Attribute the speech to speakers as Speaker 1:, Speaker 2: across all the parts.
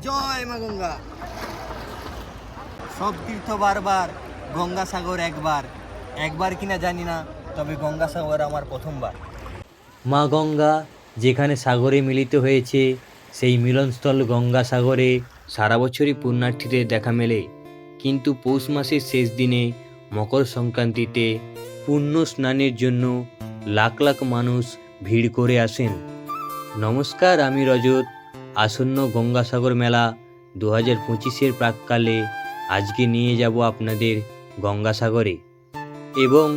Speaker 1: জয় মা গঙ্গা। সব তীর্থ বারবার, গঙ্গাসাগর একবার, একবার কিনা জানি না, তবে গঙ্গাসাগর আমার প্রথমবার।
Speaker 2: মা গঙ্গা যেখানে সাগরে মিলিত হয়েছে, সেই মিলনস্থল গঙ্গাসাগরে সারা বছরই পুণ্যার্থীদের দেখা মেলে, কিন্তু পৌষ মাসের শেষ দিনে মকর সংক্রান্তিতে পুণ্য স্নানের জন্য লাখ লাখ মানুষ ভিড় করে আসেন। নমস্কার, আমি রজত। আসন্ন গঙ্গাসাগর মেলা 2025-এর প্রাক্কালে আজকে নিয়ে যাব আপনাদের গঙ্গাসাগরে এবং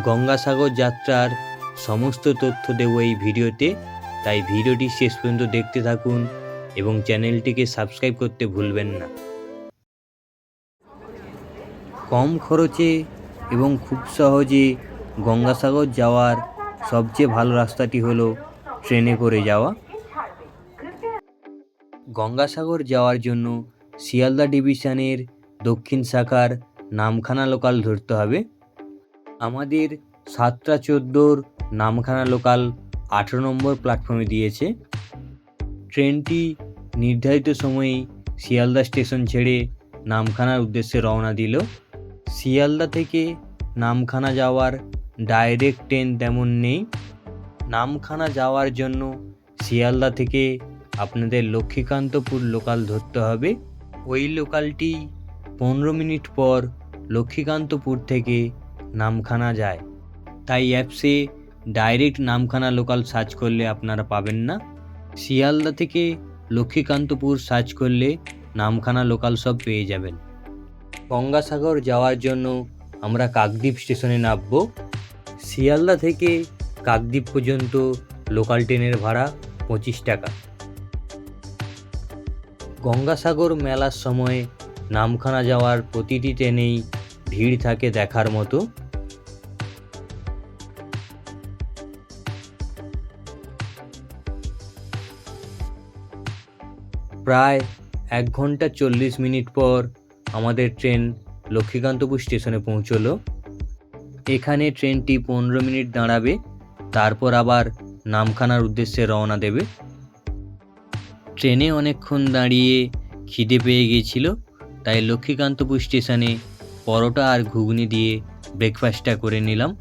Speaker 2: গঙ্গাসাগর যাত্রার সমস্ত তথ্য দেব এই ভিডিওতে। তাই ভিডিওটি শেষ পর্যন্ত দেখতে থাকুন এবং চ্যানেলটিকে সাবস্ক্রাইব করতে ভুলবেন না। কম খরচে এবং খুব সহজে গঙ্গাসাগর যাওয়ার সবচেয়ে ভালো রাস্তাটি হলো ট্রেনে করে যাওয়া। গঙ্গাসাগর যাওয়ার জন্য শিয়ালদা ডিভিশনের দক্ষিণ শাখার নামখানা লোকাল ধরতে হবে। আমাদের 7টা-14 নামখানা লোকাল 18 নম্বর প্ল্যাটফর্মে দিয়েছে। ট্রেনটি নির্ধারিত সময়ে শিয়ালদা স্টেশন ছেড়ে নামখানার উদ্দেশ্যে রওনা দিল। শিয়ালদা থেকে নামখানা যাওয়ার ডাইরেক্ট ট্রেন তেমন নেই। নামখানা যাওয়ার জন্য শিয়ালদা থেকে আপনাদের লক্ষ্মীকান্তপুর লোকাল ধরতে হবে। ওই লোকালটি 15 মিনিট পর লক্ষ্মীকান্তপুর থেকে নামখানা যায়, তাই অ্যাপসে ডাইরেক্ট নামখানা লোকাল সার্চ করলে আপনারা পাবেন না। শিয়ালদা থেকে লক্ষ্মীকান্তপুর সার্চ করলে নামখানা লোকাল সব পেয়ে যাবেন। গঙ্গাসাগর যাওয়ার জন্য আমরা কাকদ্বীপ স্টেশনে নামব। শিয়ালদা থেকে কাকদ্বীপ পর্যন্ত লোকাল ট্রেনের ভাড়া 25 টাকা। গঙ্গাসাগর মেলার সময় নামখানা যাওয়ার প্রতিটি ট্রেনেই ভিড় থাকে দেখার মতো। প্রায় 1 ঘন্টা 40 মিনিট পর আমাদের ট্রেন লক্ষ্মীকান্তপুর স্টেশনে পৌঁছলো। এখানে ট্রেনটি 15 মিনিট দাঁড়াবে, তারপর আবার নামখানার উদ্দেশ্যে রওনা দেবে। ট্রেনে অনেকক্ষণ দাঁড়িয়ে খিদে পেয়ে গিয়েছিল, তাই লক্ষ্মীকান্তপুর স্টেশনে পরোটা আর ঘুগনি দিয়ে ব্রেকফাস্টটা করে নিলাম।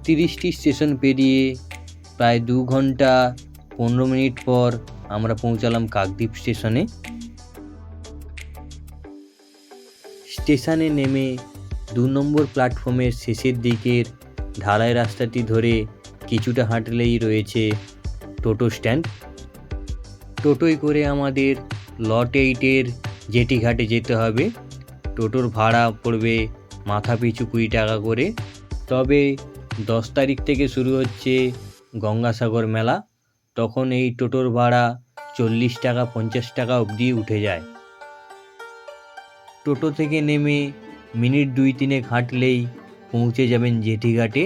Speaker 2: তিরিশটি স্টেশন পেরিয়ে প্রায় 2 ঘন্টা 15 মিনিট পর আমরা পৌঁছালাম কাকদ্বীপ স্টেশনে। স্টেশনে নেমে 2 নম্বর প্ল্যাটফর্মের শেষের দিকের ঢালাই রাস্তাটি ধরে কিছুটা হাঁটলেই রয়েছে টোটো স্ট্যান্ড। টোটোয় করে আমাদের লট 8-এর জেটি ঘাটে যেতে হবে। টোটোর ভাড়া পড়বে মাথা পিছু 20 টাকা করে। তবে 10 তারিখ থেকে শুরু হচ্ছে গঙ্গাসাগর মেলা, তখন এই টোটোর ভাড়া 40 টাকা 50 টাকা অবধি উঠে যায়। টোটো থেকে নেমে মিনিট 2-3 হাঁটলেই পৌঁছে যাবেন জেটি ঘাটে।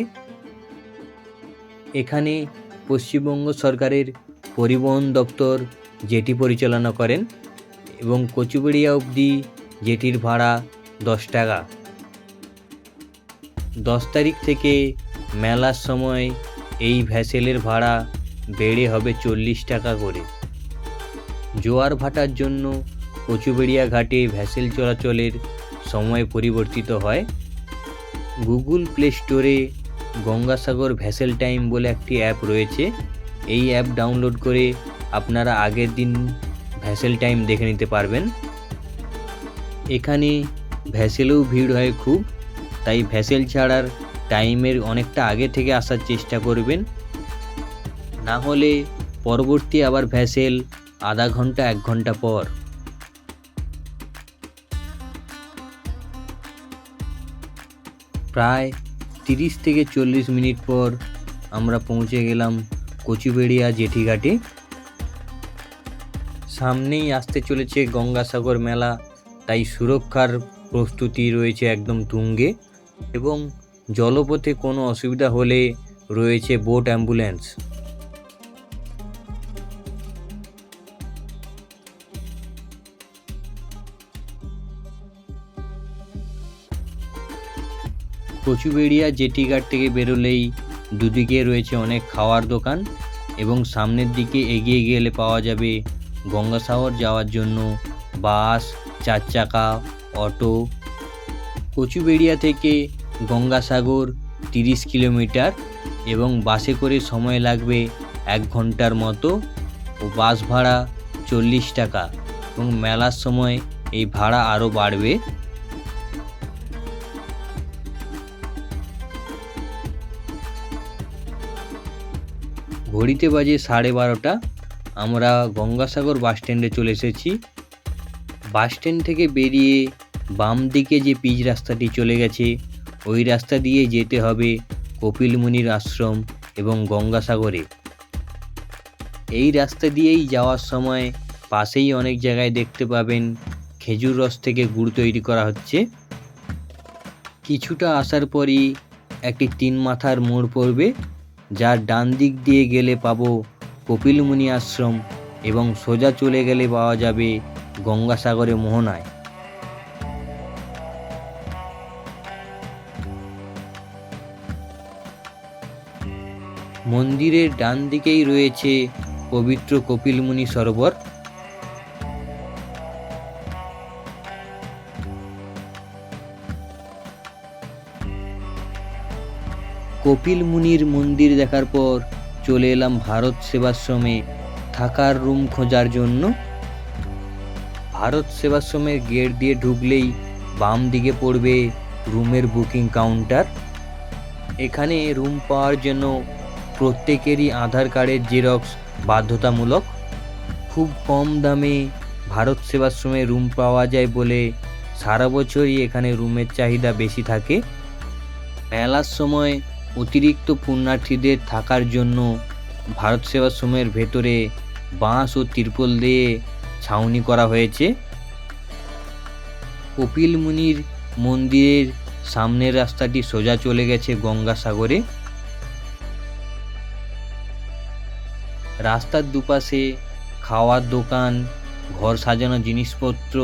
Speaker 2: এখানে পশ্চিমবঙ্গ সরকারের পরিবহন দপ্তর জেটি পরিচালনা করেন এবং কচুবেড়িয়া অবধি জেটির ভাড়া 10 টাকা। 10 তারিখ থেকে মেলার সময় এই ভ্যাসেলের ভাড়া বেড়ে হবে 40 টাকা করে। জোয়ার ভাটার জন্য কচুবেড়িয়া ঘাটে ভ্যাসেল চলাচলের সময় পরিবর্তিত হয়। গুগল প্লে স্টোরে গঙ্গাসাগর ভ্যাসেল টাইম বলে একটি অ্যাপ রয়েছে। এই অ্যাপ ডাউনলোড করে আপনারা আগের দিন ভ্যাসেল টাইম দেখে নিতে পারবেন। এখানে ভ্যাসেলেও ভিড় হয় খুব, তাই ভ্যাসেল ছাড়ার টাইমের অনেকটা আগে থেকে আসার চেষ্টা করবেন, না হলে পরবর্তী আবার ভ্যাসেল আধা ঘন্টা 1 ঘন্টা পর। প্রায় 30 থেকে 40 মিনিট পর আমরা পৌঁছে গেলাম কচুবেড়িয়া জেটি ঘাটে। সামনেই আসতে চলেছে গঙ্গাসাগর মেলা, তাই সুরক্ষার প্রস্তুতি রয়েছে একদম তুঙ্গে এবং জলপথে কোনো অসুবিধা হলে রয়েছে বোট অ্যাম্বুলেন্স। কচুবেড়িয়া জেটিঘাট থেকে বেরোলেই দুদিকে রয়েছে অনেক খাওয়ার দোকান এবং সামনের দিকে এগিয়ে গেলে পাওয়া যাবে গঙ্গাসাগর যাওয়ার জন্য বাস, 4 চাকা, অটো। কচুবেড়িয়া থেকে গঙ্গাসাগর 30 কিলোমিটার এবং বাসে করে সময় লাগবে 1 ঘন্টার মতো ও বাস ভাড়া 40 টাকা এবং মেলার সময় এই ভাড়া আরও বাড়বে। ঘড়িতে বাজে 12:30। আমরা গঙ্গাসাগর বাস স্ট্যান্ডে চলে এসেছি। বাস স্ট্যান্ড থেকে বেরিয়ে বাম দিকে যে পিচ রাস্তাটি চলে গেছে ওই রাস্তা দিয়ে যেতে হবে কপিল মুনির আশ্রম এবং গঙ্গাসাগরে। এই রাস্তা দিয়েই যাওয়ার সময় পাশেই অনেক জায়গায় দেখতে পাবেন খেজুর রস থেকে গুড় তৈরি করা হচ্ছে। কিছুটা আসার পরই একটি 3 মাথার মোড় পড়বে, যার ডান দিক দিয়ে গেলে পাবো কপিল মুনি আশ্রম এবং সোজা চলে গেলে পাওয়া যাবে গঙ্গাসাগরে মোহনায়। মন্দিরের ডান দিকেই রয়েছে পবিত্র কপিল মুনি সরোবর। কপিল মুনির মন্দির দেখার পর চলে এলাম ভারত সেবাশ্রমে থাকার রুম খোঁজার জন্য। ভারত সেবাশ্রমের গেট দিয়ে ঢুকলেই বাম দিকে পড়বে রুমের বুকিং কাউন্টার। এখানে রুম পাওয়ার জন্য প্রত্যেকেরই আধার কার্ডের জেরক্স বাধ্যতামূলক। খুব কম দামে ভারত সেবাশ্রমে রুম পাওয়া যায় বলে সারা বছরই এখানে রুমের চাহিদা বেশি থাকে। মেলার সময় অতিরিক্ত পুণ্যার্থীদের থাকার জন্য ভারত সেবাশ্রমের ভেতরে বাঁশ ও তিরপল দিয়ে ছাউনি করা হয়েছে। কপিল মুনির মন্দিরের সামনের রাস্তাটি সোজা চলে গেছে গঙ্গাসাগরে। রাস্তার দুপাশে খাওয়ার দোকান, ঘর সাজানো জিনিসপত্র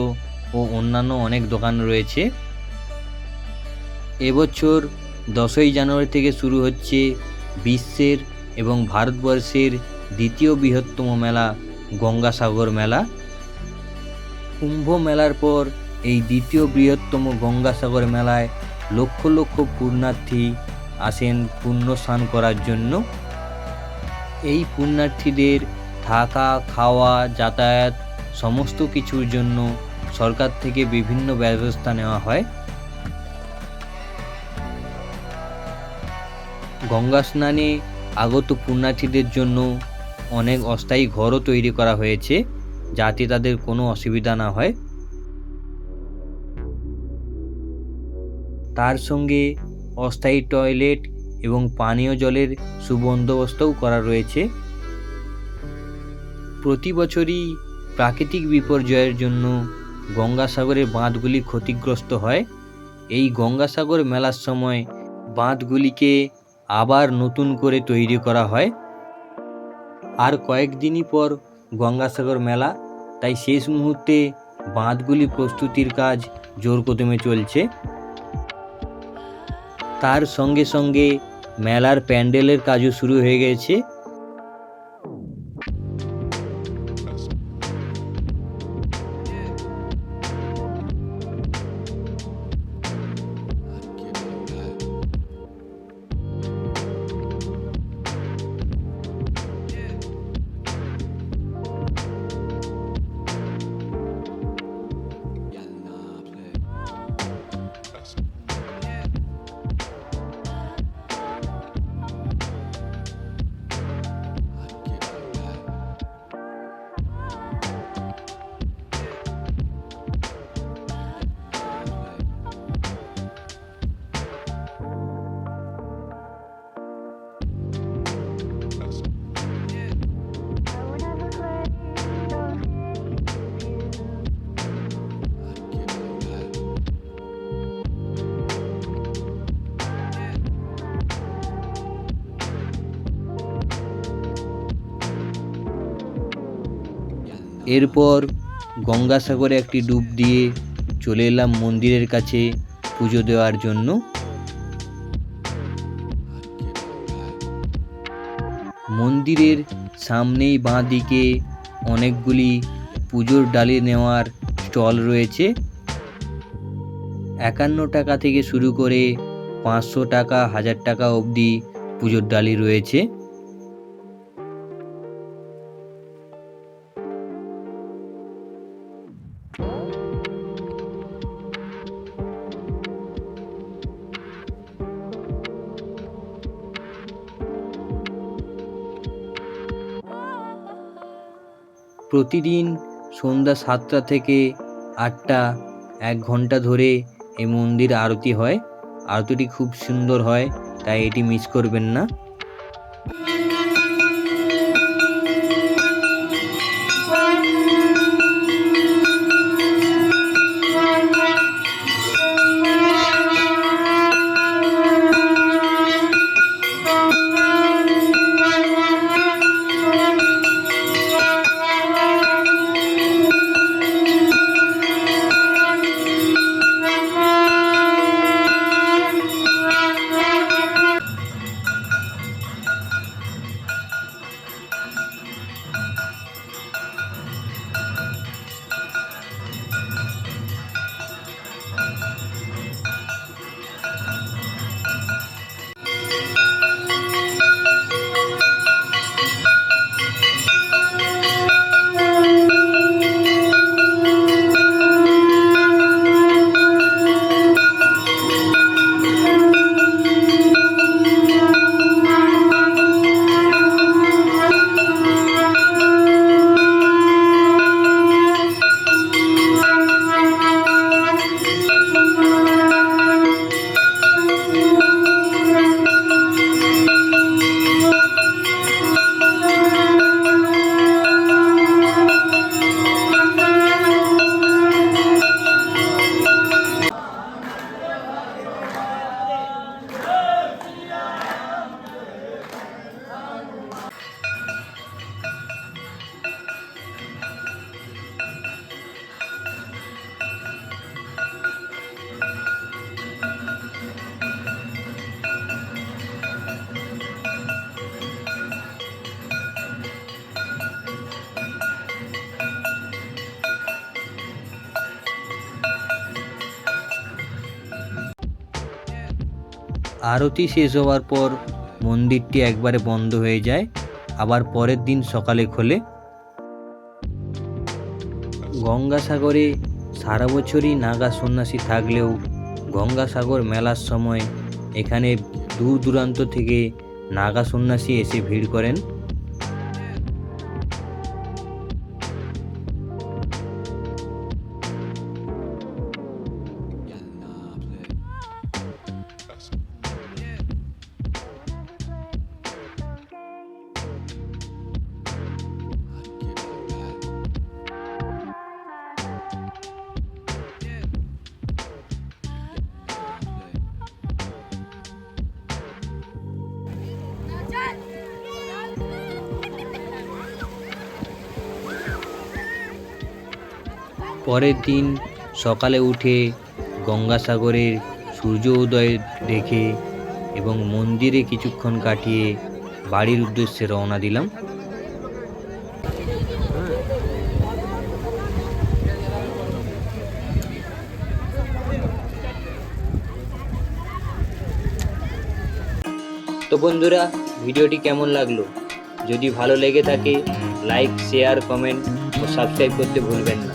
Speaker 2: ও অন্যান্য অনেক দোকান রয়েছে। এবছর 10ই জানুয়ারি থেকে শুরু হচ্ছে বিশ্বের এবং ভারতবর্ষের দ্বিতীয় বৃহত্তম মেলা গঙ্গাসাগর মেলা। কুম্ভ মেলার পর এই দ্বিতীয় বৃহত্তম গঙ্গাসাগর মেলায় লক্ষ লক্ষ পুণ্যার্থী আসেন পুণ্য স্নান করার জন্য। এই পুণ্যার্থীদের থাকা, খাওয়া, যাতায়াত সমস্ত কিছুর জন্য সরকার থেকে বিভিন্ন ব্যবস্থা নেওয়া হয়। গঙ্গা স্নানে আগত পুণ্যার্থীদের জন্য অনেক অস্থায়ী ঘরও তৈরি করা হয়েছে যাতে তাদের কোনো অসুবিধা না হয়। তার সঙ্গে অস্থায়ী টয়লেট এবং পানীয় জলের সুবন্দোবস্তও করা রয়েছে। প্রতি বছরই প্রাকৃতিক বিপর্যয়ের জন্য গঙ্গাসাগরের বাঁধগুলি ক্ষতিগ্রস্ত হয়। এই গঙ্গাসাগর মেলার সময় বাঁধগুলিকে আবার নতুন করে তৈরি করা হয়। আর কয়েকদিনই পর গঙ্গাসাগর মেলা, তাই শেষ মুহূর্তে বাঁধগুলি প্রস্তুতির কাজ জোর কদমে চলছে। তার সঙ্গে সঙ্গে মেলার প্যান্ডেলের কাজও শুরু হয়ে গেছে। এরপর গঙ্গাসাগরে একটি ডুব দিয়ে চলে এলাম মন্দিরের কাছে পুজো দেওয়ার জন্য। মন্দিরের সামনেই বাঁ দিকে অনেকগুলি পুজোর ডালি নেওয়ার স্টল রয়েছে। 51 টাকা থেকে শুরু করে 500 টাকা 1000 টাকা অবধি পুজোর ডালি রয়েছে। প্রতিদিন সন্ধ্যা 7টা থেকে 8টা 1 ঘন্টা ধরে এই মন্দির আরতি হয়। আরতিটি খুব সুন্দর হয়, তাই এটি মিস করবেন না। আরতি শেষ হওয়ার পর মন্দিরটি একবারে বন্ধ হয়ে যায়, আবার পরের দিন সকালে খোলে। গঙ্গাসাগরে সারা বছরই নাগা সন্ন্যাসী থাকলেও গঙ্গাসাগর মেলার সময় এখানে দূর দূরান্ত থেকে নাগা সন্ন্যাসী এসে ভিড় করেন। পরের দিন সকালে উঠে গঙ্গাসাগরের সূর্য উদয় দেখে এবং মন্দিরে কিছুক্ষণ কাটিয়ে বাড়ির উদ্দেশ্যে রওনা দিলাম। তো বন্ধুরা, ভিডিওটি কেমন লাগলো? যদি ভালো লেগে থাকে লাইক, শেয়ার, কমেন্ট ও সাবস্ক্রাইব করতে ভুলবেন না।